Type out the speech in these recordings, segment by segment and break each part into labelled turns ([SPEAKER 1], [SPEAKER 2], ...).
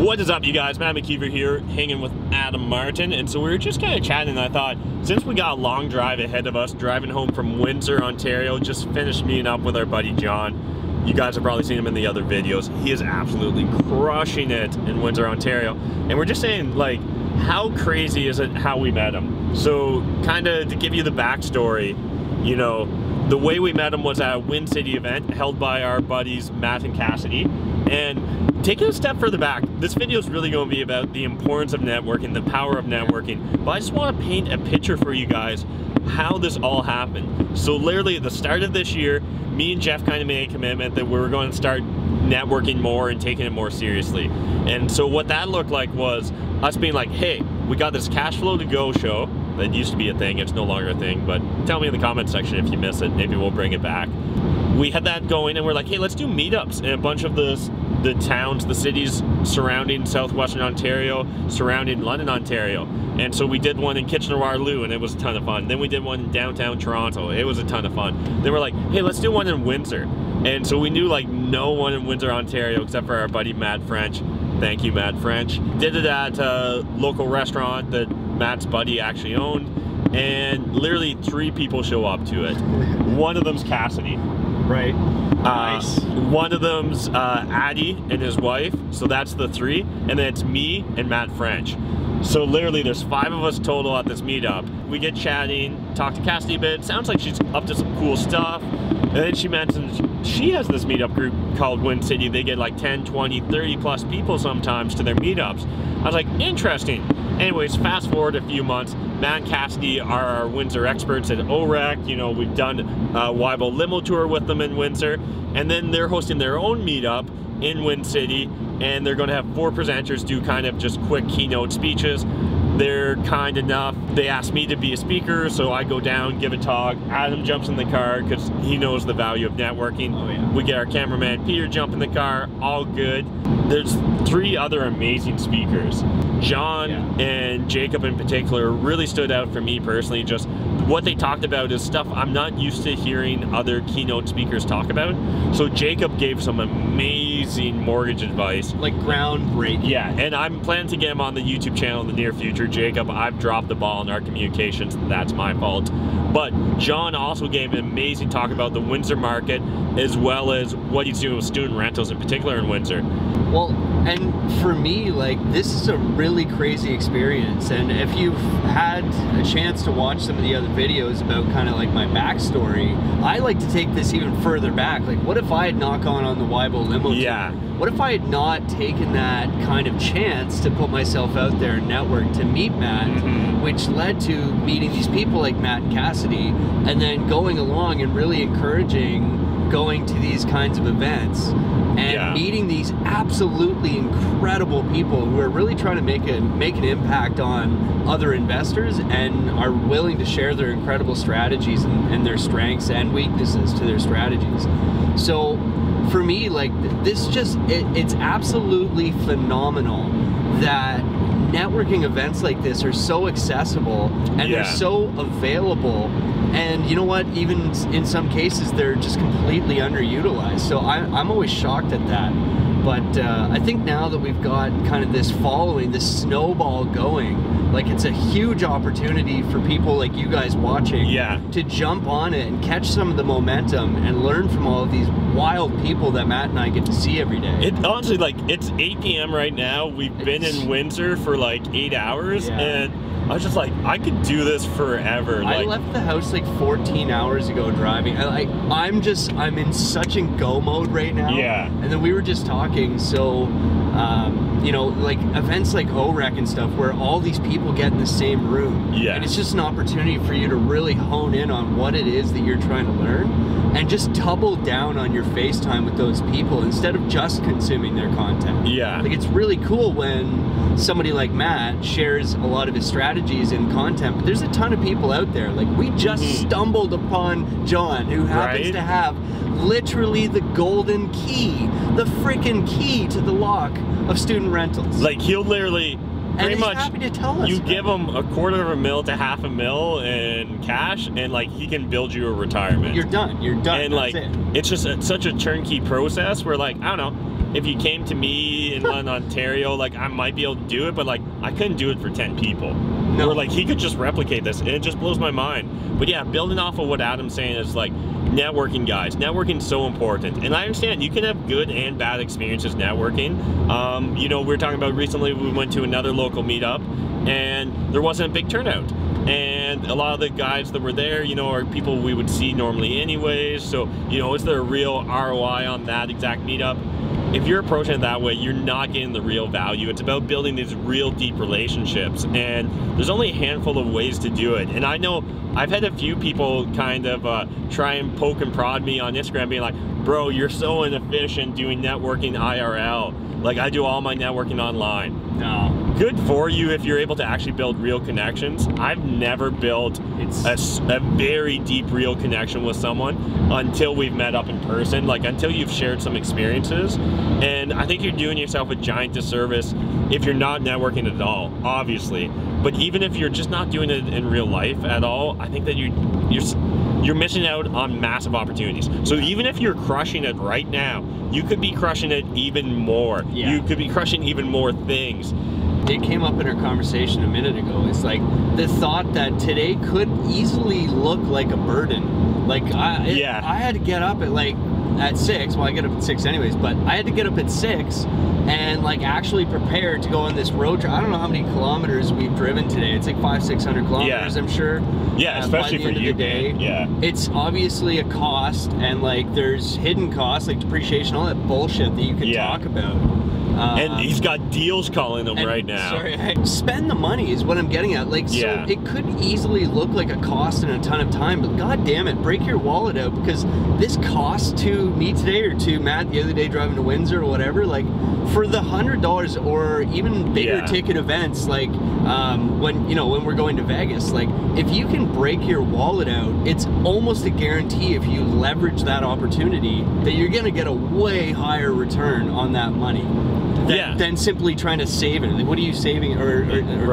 [SPEAKER 1] What is up, you guys? Matt McKeever here, hanging with Adam Martin. And so we were just kind of chatting, and I thought, since we got a long drive ahead of us, driving home from Windsor, Ontario, just finished meeting up with our buddy John. You guys have probably seen him in the other videos. He is absolutely crushing it in Windsor, Ontario. And we're just saying, like, how crazy is it how we met him? So, kind of to give you the backstory, you know, the way we met him was at a Wincity event held by our buddies Matt and Cassidy. And taking a step further back, this video is really going to be about the importance of networking, the power of networking. But I just want to paint a picture for you guys how this all happened. So literally at the start of this year, me and Jeff kind of made a commitment that we were going to start networking more and taking it more seriously. And so what that looked like was us being like, hey, we got this cash flow to go show. That used to be a thing, it's no longer a thing, but tell me in the comment section if you miss it, maybe we'll bring it back. We had that going and we're like, hey, let's do meetups in a bunch of the towns, the cities surrounding southwestern Ontario, surrounding London, Ontario. And so we did one in Kitchener-Waterloo and it was a ton of fun. Then we did one in downtown Toronto, it was a ton of fun. Then we're like, hey, let's do one in Windsor. And so we knew like no one in Windsor, Ontario, except for our buddy Matt French. Thank you, Matt French. Did it at a local restaurant that Matt's buddy actually owned, and literally 3 people show up to it. One of them's Cassidy.
[SPEAKER 2] Right. Nice.
[SPEAKER 1] One of them's Addy and his wife, so that's the 3, and then it's me and Matt French. So literally there's 5 of us total at this meetup. We get chatting, talk to Cassidy a bit, sounds like she's up to some cool stuff, and then she mentions she has this meetup group called Wincity. They get like 10, 20, 30 plus people sometimes to their meetups. I was like, interesting. Anyways, fast forward a few months, Matt and Cassidy are our Windsor experts at OREC. You know, we've done a Wybo limo tour with them in Windsor, and then they're hosting their own meetup in Wincity, and they're going to have 4 presenters do kind of just quick keynote speeches. They're kind enough, they asked me to be a speaker, so I go down, give a talk. Adam jumps in the car because he knows the value of networking.
[SPEAKER 2] Oh, yeah.
[SPEAKER 1] We get our cameraman Peter jump in the car, all good. There's 3 other amazing speakers. John and Jacob in particular really stood out for me personally. Just what they talked about is stuff I'm not used to hearing other keynote speakers talk about. So Jacob gave some amazing mortgage advice.
[SPEAKER 2] Like groundbreaking.
[SPEAKER 1] Yeah, and I'm planning to get him on the YouTube channel in the near future. Jacob, I've dropped the ball in our communications, that's my fault. But John also gave an amazing talk about the Windsor market, as well as what he's doing with student rentals in particular in Windsor.
[SPEAKER 2] Well, and for me, like, this is a really crazy experience. And if you've had a chance to watch some of the other videos about kind of like my backstory, I like to take this even further back. Like, what if I had not gone on the Wybo limo tour? What if I had not taken that kind of chance to put myself out there and network to meet Matt, which led to meeting these people like Matt and Cassidy, and then going along and really encouraging going to these kinds of events and meeting these absolutely incredible people who are really trying to make an impact on other investors and are willing to share their incredible strategies and their strengths and weaknesses to their strategies. So for me, like, this just, it's absolutely phenomenal that networking events like this are so accessible and they're so available, and you know what, even in some cases they're just completely underutilized. So I'm always shocked at that. But I think now that we've got kind of this following, this snowball going, like, it's a huge opportunity for people like you guys watching to jump on it and catch some of the momentum and learn from all of these wild people that Matt and I get to see every day.
[SPEAKER 1] It honestly, like, it's 8 p.m. right now. We've been in Windsor for like 8 hours, and I was just like, I could do this forever.
[SPEAKER 2] I left the house like 14 hours ago driving. I'm in such in go mode right now. And then we were just talking, so you know, like events like OREC and stuff where all these people get in the same room. And it's just an opportunity for you to really hone in on what it is that you're trying to learn and just double down on your FaceTime with those people instead of just consuming their content. Like, it's really cool when somebody like Matt shares a lot of his strategies and content, but there's a ton of people out there. Like, we just stumbled upon John, who happens to have literally the golden key, the freaking key to the lock of student rentals.
[SPEAKER 1] Like, he'll literally pretty much
[SPEAKER 2] happy to tell us
[SPEAKER 1] you give him $250,000 to $500,000 in cash, and like, he can build you a retirement.
[SPEAKER 2] You're done. You're done.
[SPEAKER 1] And like, it's just such a turnkey process where, like, I don't know, if you came to me inland Ontario, like I might be able to do it, but like I couldn't do it for 10 people.
[SPEAKER 2] No.
[SPEAKER 1] Or like he could just replicate this, and it just blows my mind. But yeah, building off of what Adam's saying is like networking, guys. Networking's so important, and I understand you can have good and bad experiences networking. You know, we were talking about recently, we went to another local meetup, and there wasn't a big turnout. And a lot of the guys that were there, you know, are people we would see normally anyways. So, you know, is there a real ROI on that exact meetup? If you're approaching it that way, you're not getting the real value. It's about building these real deep relationships, and there's only a handful of ways to do it. And I know I've had a few people kind of try and poke and prod me on Instagram, being like, bro, you're so inefficient doing networking IRL. Like, I do all my networking online.
[SPEAKER 2] No.
[SPEAKER 1] Good for you if you're able to actually build real connections. I've never built a very deep real connection with someone until we've met up in person, like until you've shared some experiences. And I think you're doing yourself a giant disservice if you're not networking at all, obviously. But even if you're just not doing it in real life at all, I think that you're missing out on massive opportunities. So even if you're crushing it right now, you could be crushing it even more.
[SPEAKER 2] Yeah.
[SPEAKER 1] You could be crushing even more things.
[SPEAKER 2] It came up in our conversation a minute ago. It's like the thought that today could easily look like a burden. Like I had to get up at 6. Well, I get up at 6 anyways, but I had to get up at 6 and like actually prepare to go on this road trip. I don't know how many kilometers we've driven today. It's like 500-600 kilometers, I'm sure.
[SPEAKER 1] Yeah, especially for you, man. Yeah.
[SPEAKER 2] It's obviously a cost, and like there's hidden costs like depreciation, all that bullshit that you can talk about.
[SPEAKER 1] And he's got deals calling him right now.
[SPEAKER 2] Sorry, spend the money is what I'm getting at. Like, so it could easily look like a cost and a ton of time, but god damn it, break your wallet out, because this cost to me today or to Matt the other day driving to Windsor or whatever, like for the $100 or even bigger ticket events, like when we're going to Vegas, like if you can break your wallet out, it's almost a guarantee if you leverage that opportunity that you're gonna get a way higher return on that money. Than simply trying to save it. Like, what are you saving or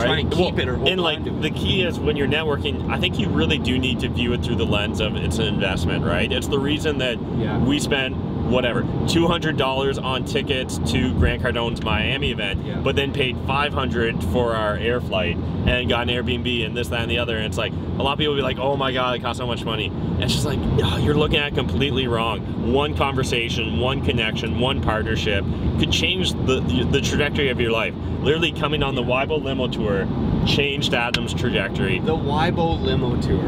[SPEAKER 2] trying to keep it or hold
[SPEAKER 1] and like
[SPEAKER 2] on to it?
[SPEAKER 1] The key is when you're networking, I think you really do need to view it through the lens of it's an investment, right? It's the reason that we spent whatever $200 on tickets to Grant Cardone's Miami event, but then paid $500 for our air flight and got an Airbnb and this, that, and the other. And it's like a lot of people will be like, oh my god, it cost so much money. And it's just like, oh, you're looking at it completely wrong. One conversation, one connection, one partnership could change the trajectory of your life. Literally coming on the Wybo limo tour changed Adam's trajectory.
[SPEAKER 2] The Wybo limo tour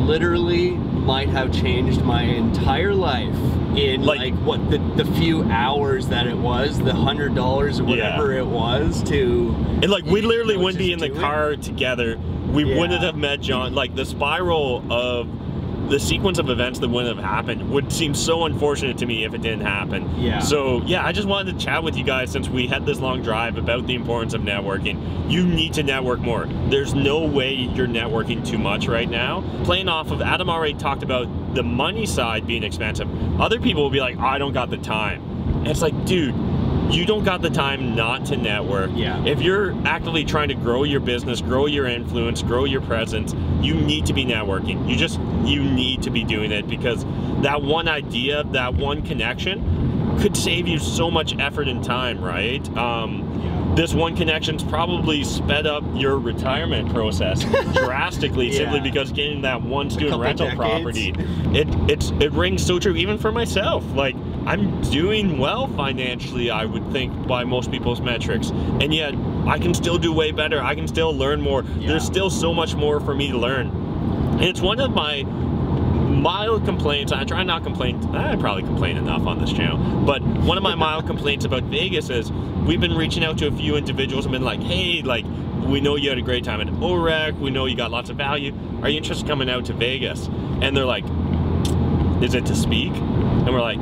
[SPEAKER 2] literally might have changed my entire life in like what the few hours that it was, the $100 or whatever it was to.
[SPEAKER 1] And like we literally wouldn't be in the car together. We wouldn't have met John. Like the spiral of the sequence of events that wouldn't have happened would seem so unfortunate to me if it didn't happen. Yeah. So yeah, I just wanted to chat with you guys since we had this long drive about the importance of networking. You need to network more. There's no way you're networking too much right now. Playing off of Adam already talked about the money side being expensive. Other people will be like, oh, I don't got the time. And it's like, dude, you don't got the time not to network. Yeah. If you're actively trying to grow your business, grow your influence, grow your presence, you need to be networking. You need to be doing it, because that one idea, that one connection could save you so much effort and time, right? This one connection's probably sped up your retirement process drastically, simply because getting that one student rental property, it rings so true even for myself. Like, I'm doing well financially, I would think, by most people's metrics, and yet I can still do way better. I can still learn more. There's still so much more for me to learn. And it's one of my mild complaints. I try not to complain. I probably complain enough on this channel, but one of my mild complaints about Vegas is we've been reaching out to a few individuals and been like, hey, like, we know you had a great time at OREC, we know you got lots of value, are you interested in coming out to Vegas? And they're like, is it to speak? And we're like,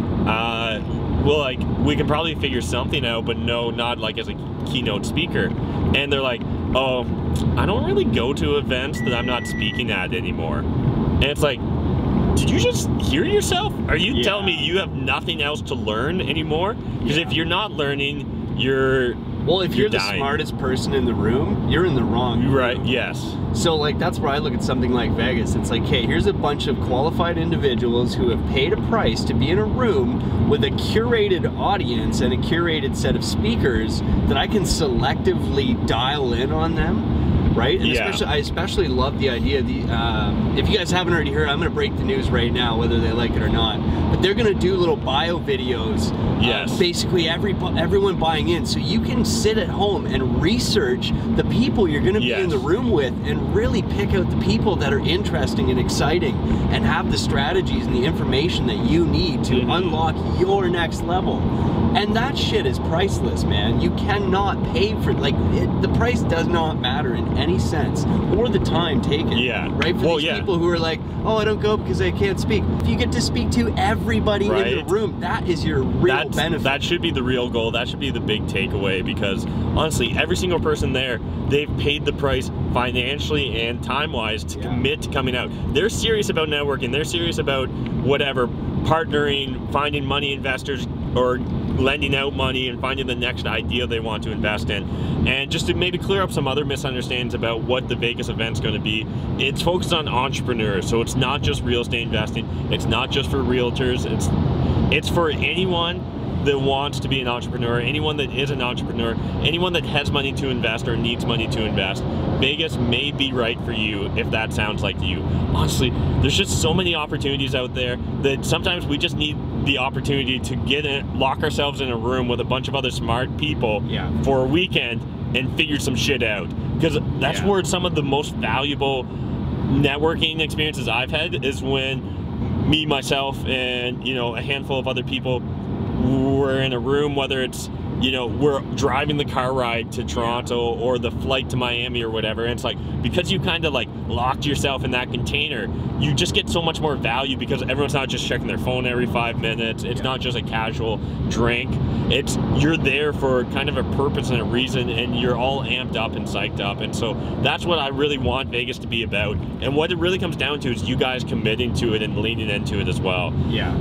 [SPEAKER 1] well, like, we can probably figure something out, but no, not like as a keynote speaker. And they're like, oh, I don't really go to events that I'm not speaking at anymore. And it's like, did you just hear yourself? Are you telling me you have nothing else to learn anymore? Because if you're not learning, you're
[SPEAKER 2] Well, if you're the
[SPEAKER 1] dying.
[SPEAKER 2] smartest person in the room, you're in the wrong room.
[SPEAKER 1] Right, yes.
[SPEAKER 2] So like that's where I look at something like Vegas. It's like, hey, here's a bunch of qualified individuals who have paid a price to be in a room with a curated audience and a curated set of speakers that I can selectively dial in on them, right? And I especially love the idea of if you guys haven't already heard, I'm gonna break the news right now, whether they like it or not, but they're gonna do little bio videos, basically everyone buying in, so you can sit at home and research the people you're gonna be in the room with and really pick out the people that are interesting and exciting and have the strategies and the information that you need to unlock your next level. And that shit is priceless, man. You cannot pay for, like, the price does not matter in any sense, or the time taken. Right? For these people who are like, oh, I don't go because I can't speak. If you get to speak to everybody in the room, that is your real benefit.
[SPEAKER 1] That should be the real goal. That should be the big takeaway, because honestly, every single person there, they've paid the price financially and time-wise to commit to coming out. They're serious about networking. They're serious about whatever, partnering, finding money investors, or lending out money and finding the next idea they want to invest in. And just to maybe clear up some other misunderstandings about what the Vegas event's going to be, it's focused on entrepreneurs. So it's not just real estate investing. It's not just for realtors. It's for anyone that wants to be an entrepreneur, anyone that is an entrepreneur, anyone that has money to invest or needs money to invest. Vegas may be right for you if that sounds like you. Honestly, there's just so many opportunities out there that sometimes we just need the opportunity to get in, lock ourselves in a room with a bunch of other smart people for a weekend and figure some shit out. Because that's where some of the most valuable networking experiences I've had is when me, myself, and a handful of other people we're in a room, whether it's we're driving the car ride to Toronto or the flight to Miami or whatever, and it's like, because you kind of like locked yourself in that container, you just get so much more value, because everyone's not just checking their phone every 5 minutes. It's not just a casual drink. It's, you're there for kind of a purpose and a reason, and you're all amped up and psyched up. And so that's what I really want Vegas to be about. And what it really comes down to is you guys committing to it and leaning into it as well.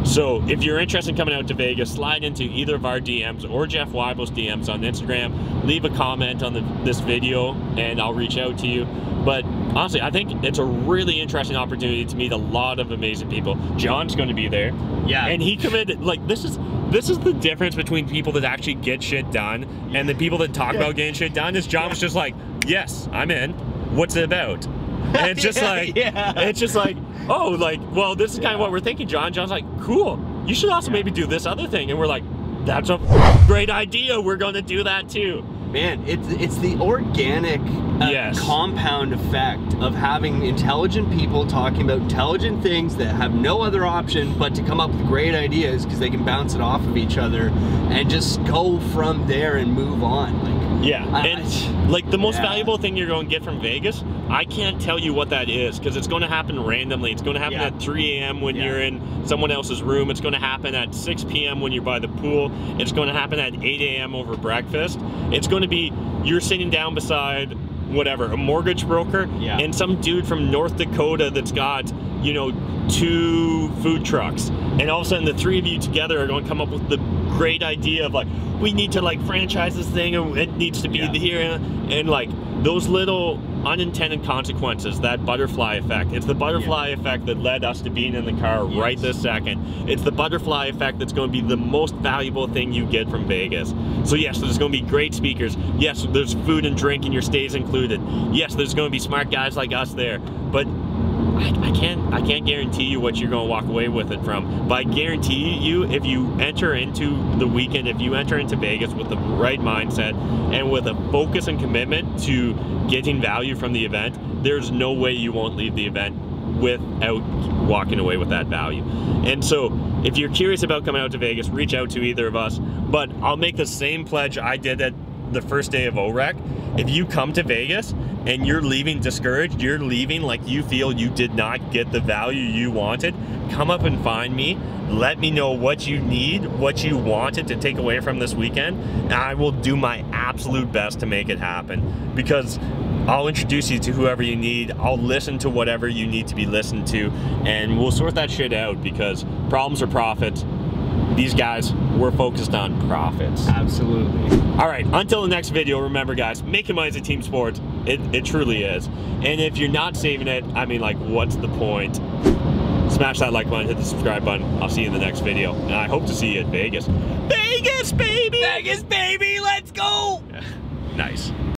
[SPEAKER 1] So if you're interested in coming out to Vegas, slide into either of our DMs or Jeff Wybo's DMs on Instagram. Leave a comment on this video and I'll reach out to you. But honestly, I think it's a really interesting opportunity to meet a lot of amazing people. John's going to be there. And he committed, like, this is the difference between people that actually get shit done and the people that talk about getting shit done. Is John was just like, yes, I'm in. What's it about? And it's just like, it's just like, oh, like, well, this is kind of what we're thinking, John. John's like, cool. You should also maybe do this other thing. And we're like, that's a great idea. We're going to do that too.
[SPEAKER 2] Man, it's the organic compound effect of having intelligent people talking about intelligent things that have no other option but to come up with great ideas, because they can bounce it off of each other and just go from there and move on. Like,
[SPEAKER 1] and like the most valuable thing you're going to get from Vegas, I can't tell you what that is, because it's going to happen randomly. It's going to happen at 3 a.m. when you're in someone else's room. It's going to happen at 6 p.m. when you're by the pool. It's going to happen at 8 a.m. over breakfast. It's going to be, you're sitting down beside whatever, a mortgage broker and some dude from North Dakota that's got 2 food trucks, and all of a sudden the 3 of you together are going to come up with the great idea of like, we need to like franchise this thing, and it needs to be here, and like those little unintended consequences, that butterfly effect. It's the butterfly effect that led us to being in the car right this second. It's the butterfly effect that's going to be the most valuable thing you get from Vegas. So yes, there's going to be great speakers. Yes, there's food and drink and your stays included. Yes, there's going to be smart guys like us there. But I can't guarantee you what you're going to walk away with it from. But I guarantee you, if you enter into the weekend, if you enter into Vegas with the right mindset and with a focus and commitment to getting value from the event, there's no way you won't leave the event without walking away with that value. And so if you're curious about coming out to Vegas, reach out to either of us. But I'll make the same pledge I did at the first day of OREC. If you come to Vegas and you're leaving discouraged, you're leaving like you feel you did not get the value you wanted, come up and find me. Let me know what you need, what you wanted to take away from this weekend, and I will do my absolute best to make it happen. Because I'll introduce you to whoever you need. I'll listen to whatever you need to be listened to, and we'll sort that shit out, because problems are profits. These guys we're focused on profits.
[SPEAKER 2] Absolutely.
[SPEAKER 1] All right, until the next video, remember guys, making money is a team sport. It truly is. And if you're not saving it, I mean, like, what's the point? Smash that like button, hit the subscribe button. I'll see you in the next video. And I hope to see you at Vegas. Vegas, baby!
[SPEAKER 2] Vegas, baby, let's go!
[SPEAKER 1] Nice.